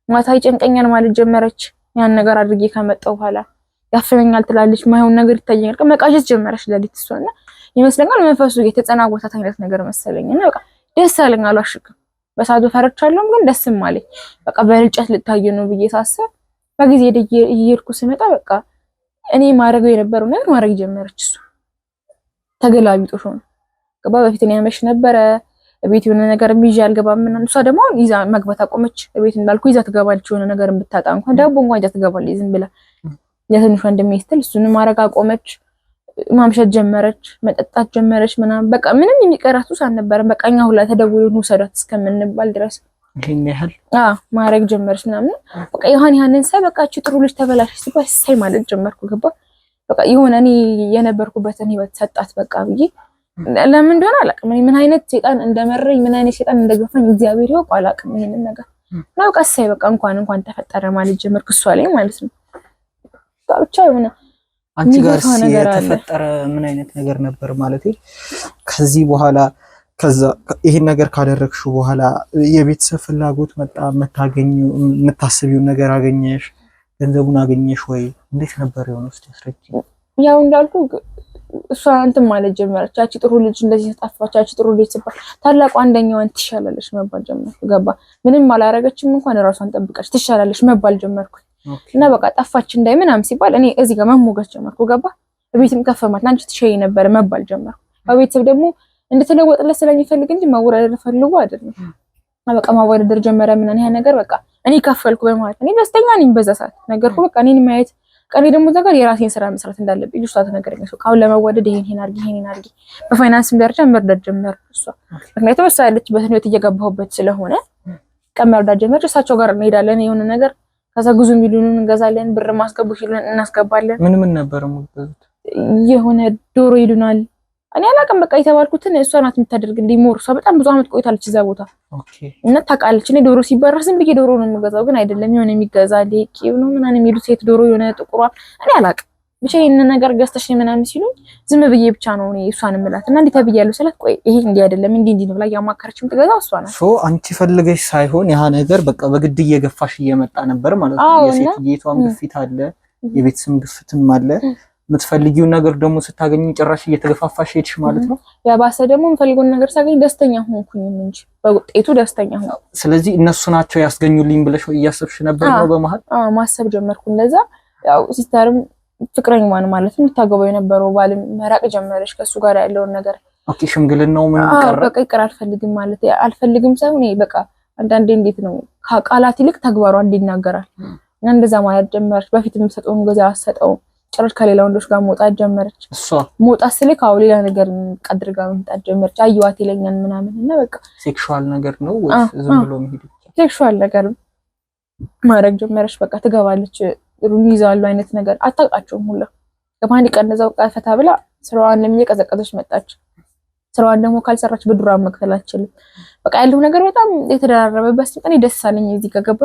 ማታ ይጨንቀኛል ማለት ጀመረች። ያን ነገር አድርጌ ከመጣው በኋላ ያፈነኛል ትላለች። ማይሆን ነገር ይታየኛል መቃዠት ጀመረች ለሊት እሷና ይመስለኛል መንፈሱ የተጸናወታት አይነት ነገር መሰለኝና በቃ ደስ አለኝ አልዋሽም። በሳዱ ፈረቻለሁም ግን ደስም አለኝ። በቃ በልጨት ልታየ ነው ብዬ ሳስብ በጊዜ እየሄድኩ ስመጣ በቃ እኔ ማድረገው የነበረው ነገር ማድረግ ጀመረች። እሱ ተገላቢጦሽ ሆነ ገባ። በፊት እኔ ያመሽ ነበረ ቤት የሆነ ነገር ይዤ አልገባም እና እሷ ደግሞ ይዛ መግባት አቆመች። ቤት እንዳልኩ ይዛ ትገባለች። የሆነ ነገር ብታጣ እንኳን ዳቦ እንኳን ይዛ ትገባለች ዝም ብላ። ለትንሽ ወንድሜ ስትል እሱንም ማድረግ አቆመች። ማምሸት ጀመረች፣ መጠጣት ጀመረች ምናምን በቃ ምንም የሚቀራት ሱስ አልነበረም። በቃ እኛ ሁላ ተደውለን ውሰዳት እስከምንባል ድረስ ይሄን ያህል ማድረግ ጀመረች ምናምን በቃ ያንን ሳይ በቃ እቺ ጥሩ ልጅ ተበላሽች ሲባል ሳይ ማለት ጀመርኩ ገባ። በቃ የሆነ እኔ የነበርኩበትን ህይወት ሰጣት በቃ ብዬ ለምን እንደሆነ አላውቅም። ምን አይነት ሰይጣን እንደመረኝ ምን አይነት ሰይጣን እንደገፋኝ እግዚአብሔር ይወቅ አላውቅም። ይሄንን ነገር ነው ቀሳይ በቃ እንኳን ተፈጠረ ማለት ጀመርኩ እሷ ላይ ማለት ነው። ብቻ የሆነ አንቺ ጋር የተፈጠረ ምን አይነት ነገር ነበር ማለት ከዚህ በኋላ ከዛ ይሄን ነገር ካደረግሽው በኋላ የቤተሰብ ፍላጎት መጣ የምታስቢው ነገር አገኘሽ? ገንዘቡን አገኘሽ ወይ? እንዴት ነበር የሆነው? እስቲ አስረጂ። ያው እንዳልኩ እሷ እንትን ማለት ጀመረች። ያቺ ጥሩ ልጅ እንደዚህ ተጣፋች፣ ያቺ ጥሩ ልጅ ሲባል ታላቁ አንደኛዋን ትሻላለች መባል ጀመርኩ። ገባ ምንም አላረገችም እንኳን ራሷን ጠብቀች ትሻላለች መባል ጀመርኩ። እና በቃ ጠፋች እንዳይ ምናምን ሲባል እኔ እዚህ ጋር መሞገስ ጀመርኩ። ገባ ቤትም ከፈማት አንቺ ትሸይ ነበር መባል ጀመርኩ። ቤተሰብ ደግሞ እንድትለወጥለት ስለሚፈልግ እንጂ ማወራደር ፈልጎ አይደለም። በቃ ማወራደር ጀመረ። ምን ይሄ ነገር በቃ እኔ ከፈልኩ በማለት እኔ ደስተኛ ነኝ በዛ ሰዓት ነገርኩ። በቃ እኔን ማየት ቀኔ ደግሞ ነገር የራሴን ስራ መስራት እንዳለብኝ ልጅቷ ተነገረኝ። ካሁን ለመወደድ ይሄን አድርጊ በፋይናንስም ደረጃ መርዳት ጀመርኩ። እሷ ምክንያቱም እሷ ያለችበት ህይወት እየገባሁበት ስለሆነ መርዳት ጀመርኩ። እሳቸው ጋር እንሄዳለን የሆነ ነገር ከዛ ጉዞ ሚሊዮኑን እንገዛለን፣ ብር ማስገቡ ይሉን እናስገባለን። ምን ነበር የምትገዙት? የሆነ ዶሮ ይሉናል። እኔ አላውቅም በቃ የተባልኩትን እሷ ናት የምታደርግ። እንዲሞር እሷ በጣም ብዙ አመት ቆይታለች እዛ ቦታ። እና ታውቃለች። እኔ ዶሮ ሲበረስ ዝም ብዬ ዶሮ ነው የምገዛው፣ ግን አይደለም የሆነ የሚገዛ ቂብ ነው ምናምን የሚሉት ሴት ዶሮ የሆነ ጥቁሯ እኔ አላውቅም ብቻ ይሄን ነገር ገዝተሽ ምናምን ሲሉኝ ዝም ብዬ ብቻ ነው እኔ እሷን እምላት እና እንዴት ተብያለሁ ስላት ቆይ ይሄ እንዲህ አይደለም እንዲህ ነው ብላ ያማከረችም የምትገዛው እሷ ናት። አንቺ ፈልገሽ ሳይሆን ያ ነገር በቃ በግድ እየገፋሽ እየመጣ ነበር ማለት ነው። የሴትየቷም ግፊት አለ፣ የቤተሰብ ግፊትም አለ። የምትፈልጊውን ነገር ደግሞ ስታገኝ ጭራሽ እየተገፋፋሽ ሄድሽ ማለት ነው። ያባሰ ደግሞ የምፈልገውን ነገር ሳገኝ ደስተኛ ሆንኩኝ እንጂ በውጤቱ ደስተኛ ሆንኩ። ስለዚህ እነሱ ናቸው ያስገኙልኝ ብለሽ እያሰብሽ ነበር ነው በመሃል? ማሰብ ጀመርኩ እንደዛ። ያው ሲስተርም ፍቅረኛዋን ማለት ነው የምታገባው የነበረው ባልም መራቅ ጀመረች ከሱ ጋር ያለውን ነገር። ኦኬ ሽምግልናው ምን ቀረ? በቃ ይቅር አልፈልግም ማለት አልፈልግም ሳይሆን በቃ አንዳንዴ እንዴት ነው ከቃላት ይልቅ ተግባሯ እንዲናገራል እና እንደዛ ማለት ጀመረች። በፊት የምትሰጠውን ጊዜ አትሰጠውም። ጭራሽ ከሌላ ወንዶች ጋር መውጣት ጀመረች። እሷ መውጣት ስልክ አው ሌላ ነገር ቀድር ጋር መምጣት ጀመረች። አየዋት ይለኛል ምናምን እና በቃ ሴክሹዋል ነገር ነው ወይስ ዝም ብሎ መሄድ? ሴክሹዋል ነገር ማድረግ ጀመረች። በቃ ትገባለች ሩም ይዛሉ አይነት ነገር አታውቃቸውም ሁላ። ከማን ይቀነዛው ቃል ፈታ ብላ ስራዋን ለሚየቀዘቀዘች መጣች። ስራዋን ደግሞ ካልሰራች ብድሯን መክፈል አትችልም። በቃ ያለው ነገር በጣም የተደራረበበት ቀን ደስ አለኝ። እዚህ ጋር ገባ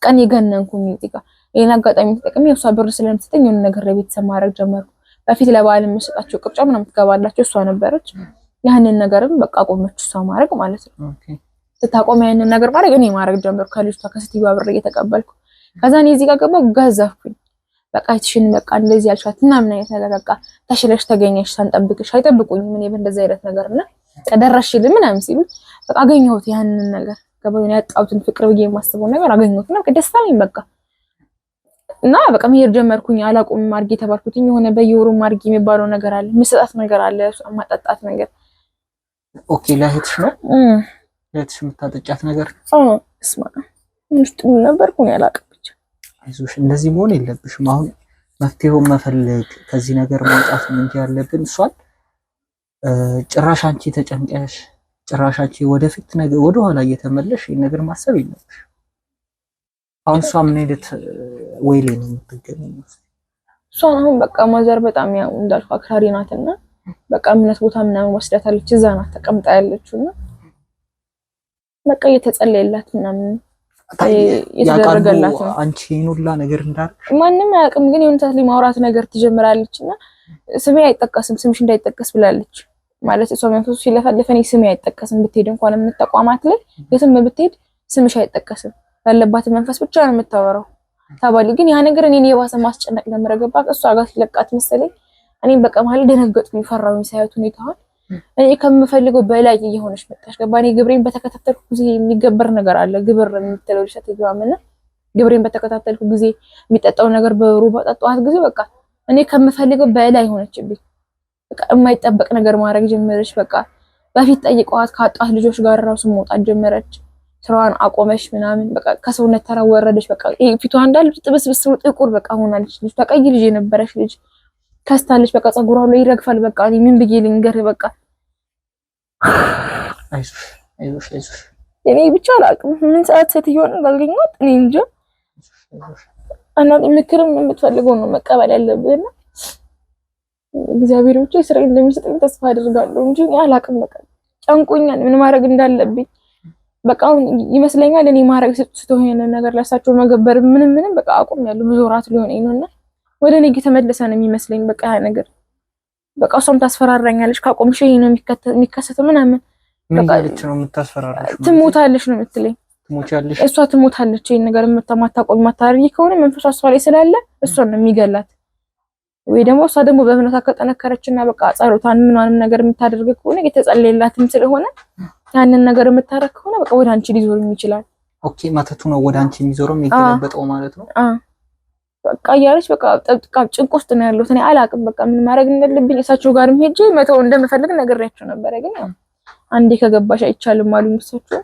ቀን የገነንኩኝ እዚህ ጋር ይሄን አጋጣሚ ተጠቅሜ እሷ ብር ስለምትሰጠኝ የሆነ ነገር ለቤተሰብ ማድረግ ጀመርኩ። በፊት ለበዓል የምሰጣቸው ቅርጫ ምናምን ትገባላችሁ እሷ ነበረች። ያንን ነገርም በቃ ቆመች እሷ ማድረግ ማለት ነው። ስታቆም ያንን ነገር ማድረግ እኔ ማድረግ ጀመርኩ ከልጅቷ ከስትይዋ ብር እየተቀበልኩ። ከዛ እኔ እዚህ ጋር ገባሁ ገዛፍኩኝ። በቃ እትሽን በቃ እንደዚህ ያልሻት እና ምን አይነት ነገር በቃ ተሽለሽ ተገኘሽ ሳንጠብቅሽ አይጠብቁኝም። እኔ በእንደዛ አይነት ነገርና ተደረሽልኝ ምናምን ሲሉ በቃ አገኘሁት ያንን ነገር ገባኝ። ያጣሁትን ፍቅር ብዬ የማስበው ነገር አገኘሁትና ደስ አለኝ በቃ። እና በቃ መሄድ ጀመርኩኝ። አላቆም ማርጌ ተባልኩኝ። የሆነ በየወሩ ማርጌ የሚባለው ነገር አለ፣ መስጣት ነገር አለ፣ ማጣጣት ነገር። ኦኬ ለእህትሽ ነው ለእህትሽ የምታጠጫት ነገር? እስማ ውስጥ ነበርኩኝ አላውቅም። ብቻ አይዞሽ እንደዚህ መሆን የለብሽም። አሁን መፍትሄውን መፈለግ ከዚህ ነገር መውጣት ነው እንጂ ያለብን እሷን ጭራሽ አንቺ ተጨንቀሽ ጭራሽ አንቺ ወደፊት ነገር ወደኋላ እየተመለሽ ይሄን ነገር ማሰብ የለብሽ። አሁን እሷ ምን አይነት ወይ ላይ ነው የምትገኘው? እሷ አሁን በቃ ማዘር በጣም ያው እንዳልኩ አክራሪ ናትና በቃ እምነት ቦታ ምናምን ወስዳታለች። እዛ ናት ተቀምጣ ያለችውና በቃ እየተጸለየላት ምናምን የተደረገላት ነው። አንቺ ይኑላ ነገር እንዳልሽ ማንንም አያውቅም። ግን የሆነ ሰዓት ላይ ማውራት ነገር ትጀምራለችና ስሜ አይጠቀስም ስምሽ እንዳይጠቀስ ብላለች። ማለት እሷ መንፈሱ ሲለፈልፈኝ ስሜ አይጠቀስም ብትሄድ እንኳን የምትጠቋማት ላይ የትም ብትሄድ ስምሽ አይጠቀስም ያለባት መንፈስ ብቻ ነው የምታወራው ታባሊ። ግን ያ ነገር እኔን የባሰ ማስጨነቅ ለምረገባት እሷ ጋር ሲለቃት መሰለኝ እኔም በቃ ማለት ደነገጥኩኝ፣ ፈራሁኝ ሳይሆን ሁኔታውን። እኔ ከምፈልገው በላይ እየሆነች መጣች። ገባኔ ግብሬን በተከታተልኩ ጊዜ የሚገበር ነገር አለ። ግብር የምትለው ልጅ ትግባምና ግብሬን በተከታተልኩ ጊዜ የሚጠጣው ነገር በሩባ ጠጣዋት ጊዜ በቃ እኔ ከምፈልገው በላይ ሆነችብኝ። በቃ የማይጠበቅ ነገር ማድረግ ጀመረች። በቃ በፊት ጠይቀዋት ካጣት ልጆች ጋር ራሱ መውጣት ጀመረች። ስራዋን አቆመሽ ምናምን በቃ ከሰውነት ተራ ወረደች። በቃ ፊቷ እንዳለ ጥብስብስ ጥቁር በቃ ሆናለች። ልጅ ተቀይ ልጅ የነበረች ልጅ ከስታለች። በቃ ጸጉሯ ላይ ይረግፋል። በቃ እኔ ምን ብዬ ልንገር? በቃ አይዞሽ አይዞሽ አይዞሽ። እኔ ብቻ አላውቅም ምን ሰዓት ሴትዮዋን እንዳገኘኋት እኔ እንጃ። እና ምክርም የምትፈልገው ነው መቀበል ያለብህና እግዚአብሔር ብቻ ስራዬን እንደሚሰጠኝ ተስፋ አደርጋለሁ እንጂ አላውቅም። በቃ ጨንቆኛል ምን ማድረግ እንዳለብኝ በቃ ይመስለኛል። እኔ ማድረግ ስትሆነ ነገር ለሳቸው መገበር ምንም በቃ አቁሜያለሁ። ብዙ ወራት ሊሆነኝ ነውና ወደ እኔ እየተመለሰ ነው የሚመስለኝ። በቃ ያ ነገር በቃ እሷም ታስፈራራኛለች። ካቆምሽ ይሄ ነው የሚከሰተው ምናምን በቃ ልጅ ነው የምታስፈራራሽ። ትሞታለች ነው የምትለኝ። ትሞቻለሽ? እሷ ትሞታለች። ይሄን ነገር ማታቆም ማታረጊ ከሆነ መንፈሷ እሷ ላይ ስላለ እሷን ነው የሚገላት። ወይ ደግሞ እሷ ደግሞ በእምነቷ ከጠነከረችና በቃ ጸሎቷን ምንም ነገር የምታደርግ ከሆነ የተጸለየላትም ስለሆነ ያንን ነገር የምታረክ ከሆነ በቃ ወደ አንቺ ሊዞር ይችላል። ኦኬ ማተቱ ነው ወደ አንቺ የሚዞረው የሚገለበጠው ማለት ነው። በቃ ያለች በቃ ጭንቅ ውስጥ ነው ያለሁት እኔ አላቅም። በቃ ምን ማድረግ እንደሌለብኝ እሳቸው ጋርም ሄጄ መተው እንደምፈልግ ነግሬያቸው ነበር። ግን ያው አንዴ ከገባሽ አይቻልም አሉ እሳቸው።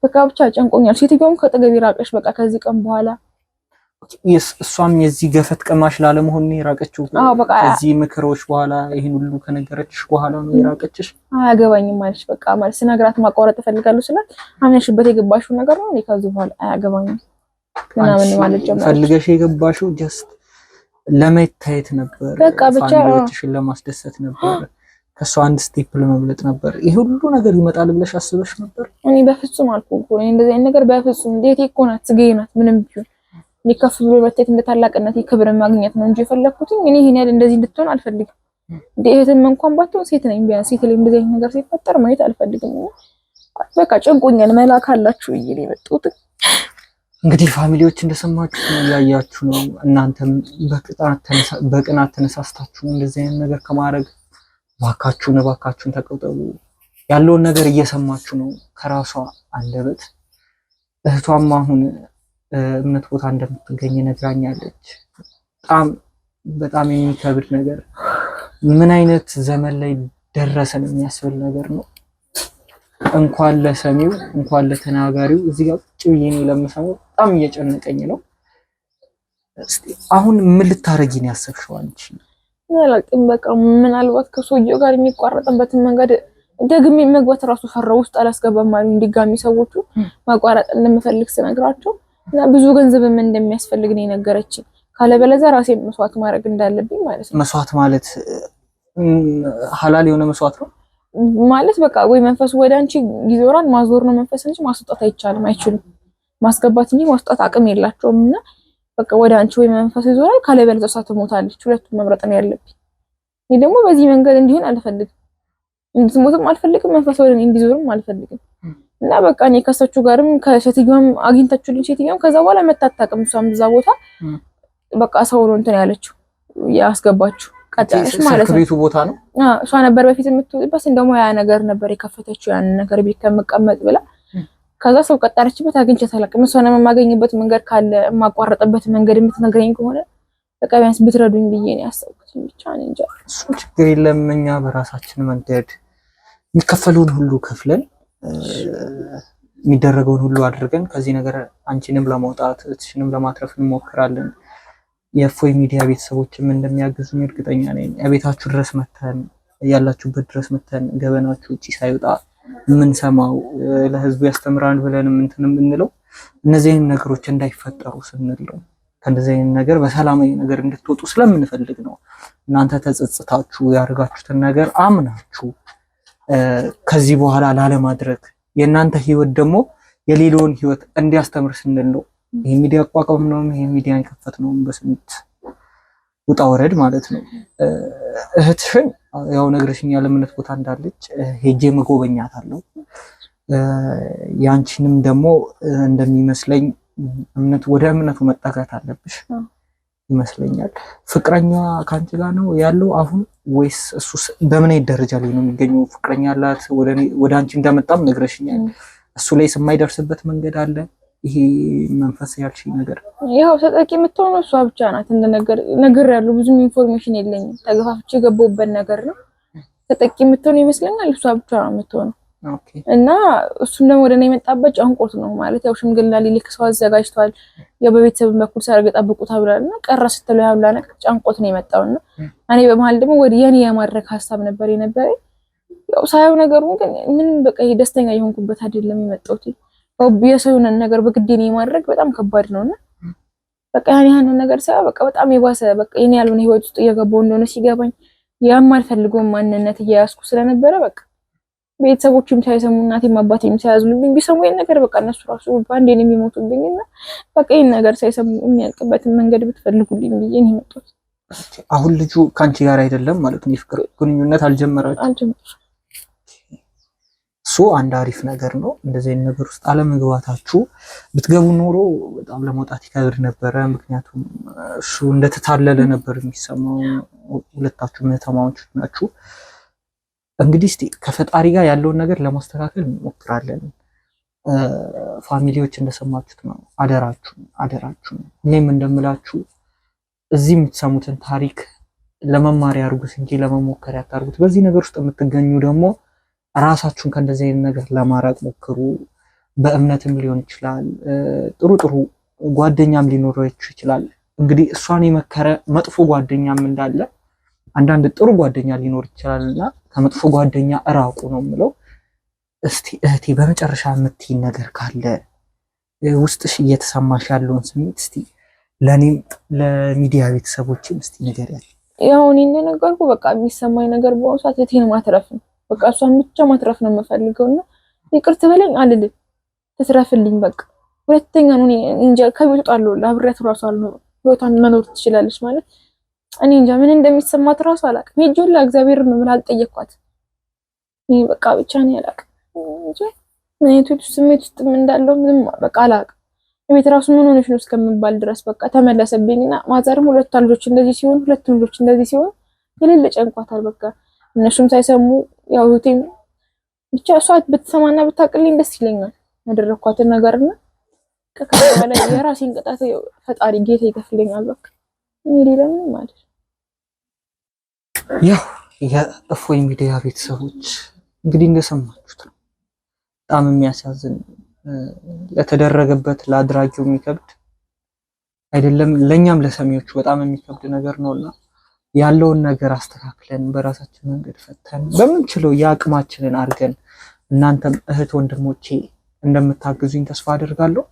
በቃ ብቻ ጨንቆኛል። ሴትዮዋም ከጠገቤ ራቀሽ በቃ ከዚህ ቀን በኋላ እሷም የዚህ ገፈት ቀማሽ ላለመሆን ነው የራቀችው። ከዚህ ምክሮች በኋላ ይሄን ሁሉ ከነገረችሽ በኋላ ነው የራቀችሽ። አያገባኝም ማለች በቃ ማለት ስነግራት ማቋረጥ እፈልጋለሁ ስላት አምነሽበት የገባሽው ነገር ነው እኔ ከዚህ በኋላ አያገባኝም ምናምን ማለት ጀመረች። ፈልገሽ የገባሽው ጀስት ለመታየት ነበር፣ በቃ ብቻ ፋሚሊዎችሽን ለማስደሰት ነበር፣ ከሷ አንድ ስቴፕ ለመብለጥ ነበር። ይሄ ሁሉ ነገር ይመጣል ብለሽ አስበሽ ነበር? እኔ በፍጹም አልኩኝ እኮ እንደዚህ አይነት ነገር በፍጹም እንዴት ይኮናት ስጋዬ ናት ምንም ቢሆን ሊከፍ ብሎ መተት እንደ ታላቅነት ክብር ማግኘት ነው እንጂ የፈለኩት እኔ ይሄን ያህል እንደዚህ እንድትሆን አልፈልግም። እህትም እንኳን ባትሆን ሴት ነኝ፣ ቢያንስ ሴት ላይ እንደዚህ አይነት ነገር ሲፈጠር ማየት አልፈልግም። በቃ ጨንቆኛል። መላክ አላችሁ ይሄ የመጡት እንግዲህ ፋሚሊዎች እንደሰማችሁ ነው ያያችሁ ነው። እናንተም በቅናት ተነሳስታችሁ እንደዚህ አይነት ነገር ከማድረግ ባካችሁን ተቆጠቡ። ያለውን ነገር እየሰማችሁ ነው ከራሷ አንደበት። እህቷም አሁን እምነት ቦታ እንደምትገኝ ነግራኛለች። በጣም የሚከብድ ነገር፣ ምን አይነት ዘመን ላይ ደረሰን የሚያስብል ነገር ነው። እንኳን ለሰሚው እንኳን ለተናጋሪው እዚህ ጋር ቁጭ ብዬ ነው ለምሰማው በጣም እየጨነቀኝ ነው። እስቲ አሁን ምን ልታረጊ ነው ያሰብሽው አንቺ? አላውቅም። በቃ ምናልባት ከሰውየው ጋር የሚቋረጥበትን መንገድ ደግሜ መግባት ራሱ ፈራው ውስጥ አላስገባም ማለት ድጋሚ ሰዎቹ ማቋረጥ እንደምፈልግ ስነግራቸው እና ብዙ ገንዘብም እንደሚያስፈልግ ነው የነገረችኝ። ካለበለዚያ ራሴን መስዋዕት ማድረግ እንዳለብኝ ማለት ነው። መስዋዕት ማለት ሐላል የሆነ መስዋዕት ነው ማለት በቃ ወይ መንፈሱ ወደ አንቺ ይዞራል፣ ማዞር ነው መንፈስ እንጂ ማስወጣት አይችሉም። ማስገባት እንጂ ማስወጣት አቅም የላቸውም። እና በቃ ወደ አንቺ ወይ መንፈሱ ይዞራል፣ ካለበለዚያ እሷ ትሞታለች። ሁለቱም መምረጥ ነው ያለብኝ። እኔ ደግሞ በዚህ መንገድ እንዲሆን አልፈልግም፣ እንድትሞትም አልፈልግም፣ መንፈሱ ወደ እኔ እንዲዞርም አልፈልግም። እና በቃ እኔ ከሰቹ ጋርም ከሴትዮዋም አግኝታችሁልኝ ሴትዮዋም ከዛ በኋላ መታጣቀም እሷም እዛ ቦታ በቃ ሰው ነው እንትን ያለችው ያስገባችሁ ቀጣይሽ ማለት ነው። ቤቱ ቦታ ነው እሷ ነበር በፊት የምትውልበት እንደሞ ያ ነገር ነበር የከፈተችው ያን ነገር ቤት ከመቀመጥ ብላ ከዛ ሰው ቀጣረችበት አግኝቼ ተላቀም እሷን የማገኝበት መንገድ ካለ የማቋረጥበት መንገድ የምትነግረኝ ከሆነ በቃ ቢያንስ ብትረዱኝ ብዬ ነው ያሰብኩት። ብቻ ነው እንጂ እሱ ችግር የለም። እኛ በራሳችን መንገድ የሚከፈሉን ሁሉ ከፍለን የሚደረገውን ሁሉ አድርገን ከዚህ ነገር አንቺንም ለማውጣት እትሽንም ለማትረፍ እንሞክራለን። የእፎይ ሚዲያ ቤተሰቦችም እንደሚያግዙኝ እርግጠኛ ነኝ። ቤታችሁ ድረስ መተን ያላችሁበት ድረስ መተን ገበናችሁ እጪ ሳይወጣ የምንሰማው ለህዝቡ ያስተምራን ብለን እንትን የምንለው እነዚህ አይነት ነገሮች እንዳይፈጠሩ ስንል ነው። ከእንደዚህ አይነት ነገር በሰላማዊ ነገር እንድትወጡ ስለምንፈልግ ነው። እናንተ ተጸጽታችሁ ያደርጋችሁትን ነገር አምናችሁ ከዚህ በኋላ ላለማድረግ የእናንተ ህይወት ደግሞ የሌላውን ህይወት እንዲያስተምር ስንል ነው ይሄ ሚዲያ አቋቋም ነው። ይሄ ሚዲያ የከፈት ነው በስንት ውጣ ወረድ ማለት ነው። እህትሽን ያው ነግረሽኛል እምነት ቦታ እንዳለች ሄጄ መጎበኛታለሁ። ያንቺንም ደግሞ እንደሚመስለኝ ወደ እምነቱ መጠጋት አለብሽ ይመስለኛል። ፍቅረኛ ካንቺ ጋር ነው ያለው አሁን ወይስ እሱ በምን አይነት ደረጃ ላይ ነው የሚገኘው? ፍቅረኛ አላት ወደ አንቺ እንደመጣም ነግረሽኛል። እሱ ላይ የማይደርስበት መንገድ አለ? ይሄ መንፈስ ያልሽ ነገር ያው ተጠቂ የምትሆነው እሷ ብቻ ናት። ነገር ያለው ብዙም ኢንፎርሜሽን የለኝም። ተገፋፍቼ ገባሁበት ነገር ነው። ተጠቂ የምትሆነው ይመስለኛል እሷ ብቻ ነው የምትሆነው። ኦኬ። እና እሱም ደግሞ ወደ እኔ የመጣበት ጨንቆት ነው ማለት ያው ሽምግልና ሊልክ ሰው አዘጋጅቷል። ያው በቤተሰብ በኩል ሰርግ ጠብቁ ተብሏልና ቀረ ስትለው ያው ላነቅ ጨንቆት ነው የመጣውና እኔ በመሃል ደግሞ ወደ የኔ የማድረግ ሀሳብ ነበር የነበረኝ። ያው ሳይው ነገሩን ግን ምንም በቃ ደስተኛ የሆንኩበት አይደለም የመጣሁት። የሰውን ነገር በግዴኔ ማድረግ በጣም ከባድ ነውና በቃ ያንን ነገር ሳይው በቃ በጣም የባሰ በቃ የኔ ያልሆነ ህይወት ውስጥ እየገባው እንደሆነ ሲገባኝ የማልፈልገው ማንነት እያያዝኩ ስለነበረ በቃ ቤተሰቦችም ሳይሰሙ እናቴም አባቴም ሳያዝሉብኝ ቢሰሙ ይሄን ነገር በቃ እነሱ ራሱ ባንዴ ነው የሚሞቱብኝና በቃ ይሄን ነገር ሳይሰሙ የሚያልቅበትን መንገድ ብትፈልጉልኝ ብዬ ነው የመጣሁት። አሁን ልጁ ካንቺ ጋር አይደለም ማለት ነው? የፍቅር ግንኙነት አልጀመራችሁም? አልጀመርኩም። እሱ አንድ አሪፍ ነገር ነው። እንደዚህ አይነት ነገር ውስጥ አለመግባታችሁ ብትገቡ ኖሮ በጣም ለመውጣት ይከብድ ነበረ። ምክንያቱም እሱ እንደተታለለ ነበር የሚሰማው። ሁለታችሁም እህትማማቾች ናችሁ። እንግዲህ እስቲ ከፈጣሪ ጋር ያለውን ነገር ለማስተካከል እንሞክራለን። ፋሚሊዎች እንደሰማችሁት ነው። አደራችሁ እኔም እንደምላችሁ እዚህ የምትሰሙትን ታሪክ ለመማሪያ አድርጉት እንጂ ለመሞከሪያ አታርጉት። በዚህ ነገር ውስጥ የምትገኙ ደግሞ ራሳችሁን ከእንደዚህ አይነት ነገር ለማራቅ ሞክሩ። በእምነትም ሊሆን ይችላል፣ ጥሩ ጓደኛም ሊኖራችሁ ይችላል። እንግዲህ እሷን የመከረ መጥፎ ጓደኛም እንዳለ አንዳንድ ጥሩ ጓደኛ ሊኖር ይችላል እና ከመጥፎ ጓደኛ እራቁ ነው የምለው። እስቲ እህቴ በመጨረሻ የምትይኝ ነገር ካለ ውስጥሽ እየተሰማሽ ያለውን ስሜት እስቲ ለኔም ለሚዲያ ቤተሰቦችም እስቲ ንገሪያለሽ። ያው እኔ እንደነገርኩ በቃ የሚሰማኝ ነገር በሆነ ሰዓት እህቴን ማትረፍ ነው። በቃ እሷን ብቻ ማትረፍ ነው የምፈልገውና ይቅርት በለኝ አልልም፣ ትትረፍልኝ በቃ። ሁለተኛ ነው እኔ እንጃ ከቤት ወጣለሁ፣ አብሬያት እራሱ አልኖርም። ህይወቷን መኖር ትችላለች ማለት እኔ እንጃ ምን እንደሚሰማት እራሱ አላውቅም። ሄጆላ እግዚአብሔር ነው ምን አልጠየኳት። እኔ በቃ ብቻ ነው ያላውቅም እንጂ ምን አይነት ስሜት ውስጥ ምን እንዳለው ምንም በቃ አላውቅም። ቤት ራሱ ምን ሆነሽ ነው እስከምባል ድረስ በቃ ተመለሰብኝና ማዘርም ሁለት ልጆች እንደዚህ ሲሆን ሁለቱም ልጆች እንደዚህ ሲሆን የሌለ ጨንቋታል። በቃ እነሱም ሳይሰሙ ያው እህቴም ብቻ እሷ ብትሰማና ብታቅልኝ ደስ ይለኛል ያደረኳትን ነገርና ከዛ በላይ የራሴን ቅጣት ፈጣሪ ጌታ ይከፍለኛል። በቃ እኔ ሌላ ምንም ማለት ያው የእፎይ ሚዲያ ቤተሰቦች እንግዲህ እንደሰማችሁት ነው። በጣም የሚያሳዝን ለተደረገበት ለአድራጊው የሚከብድ አይደለም፣ ለኛም ለሰሚዎቹ በጣም የሚከብድ ነገር ነውና ያለውን ነገር አስተካክለን በራሳችን መንገድ ፈተን በምንችለው የአቅማችንን አድርገን እናንተም እህት ወንድሞቼ እንደምታግዙኝ ተስፋ አደርጋለሁ።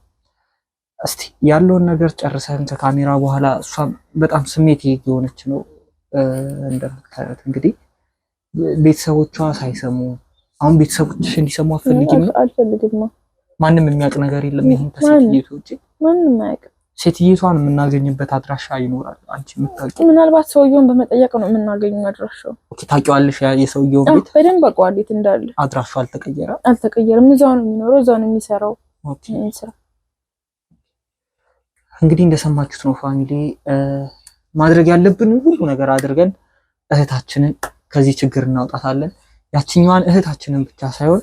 እስቲ ያለውን ነገር ጨርሰን ከካሜራ በኋላ እሷም በጣም ስሜት የሆነች ነው እንደምታዩት። እንግዲህ ቤተሰቦቿ ሳይሰሙ አሁን ቤተሰቦችሽ እንዲሰሙ አልፈልግም። ማንም የሚያውቅ ነገር የለም። ይሄን ከሴትየቱ ውጪ ማንም አያውቅም። ሴትየቷን የምናገኝበት አድራሻ ይኖራል። አንቺ የምታውቂው ምናልባት ሰውየውን በመጠየቅ ነው የምናገኘው አድራሻው። ኦኬ፣ ታውቂዋለሽ የሰውየውን ቤት? በደንብ አውቀዋለሁ የት እንዳለ። አድራሻው አልተቀየረም? አልተቀየረም። እዛው ነው የሚኖረው፣ እዛው ነው የሚሰራው። ኦኬ። እንግዲህ እንደሰማችሁት ነው ፋሚሊ። ማድረግ ያለብን ሁሉ ነገር አድርገን እህታችንን ከዚህ ችግር እናውጣታለን። ያችኛዋን እህታችንን ብቻ ሳይሆን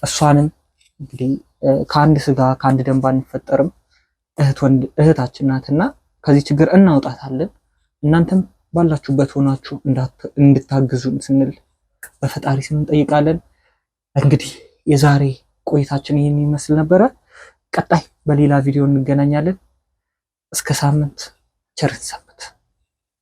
እሷንም እንግዲህ ከአንድ ስጋ ከአንድ ደም ባንፈጠርም እህታችን ናትና ከዚህ ችግር እናውጣታለን። እናንተም ባላችሁበት ሆናችሁ እንድታግዙን ስንል በፈጣሪ ስም እንጠይቃለን። እንግዲህ የዛሬ ቆይታችን ይህን ይመስል ነበረ። ቀጣይ በሌላ ቪዲዮ እንገናኛለን። እስከ ሳምንት ቸር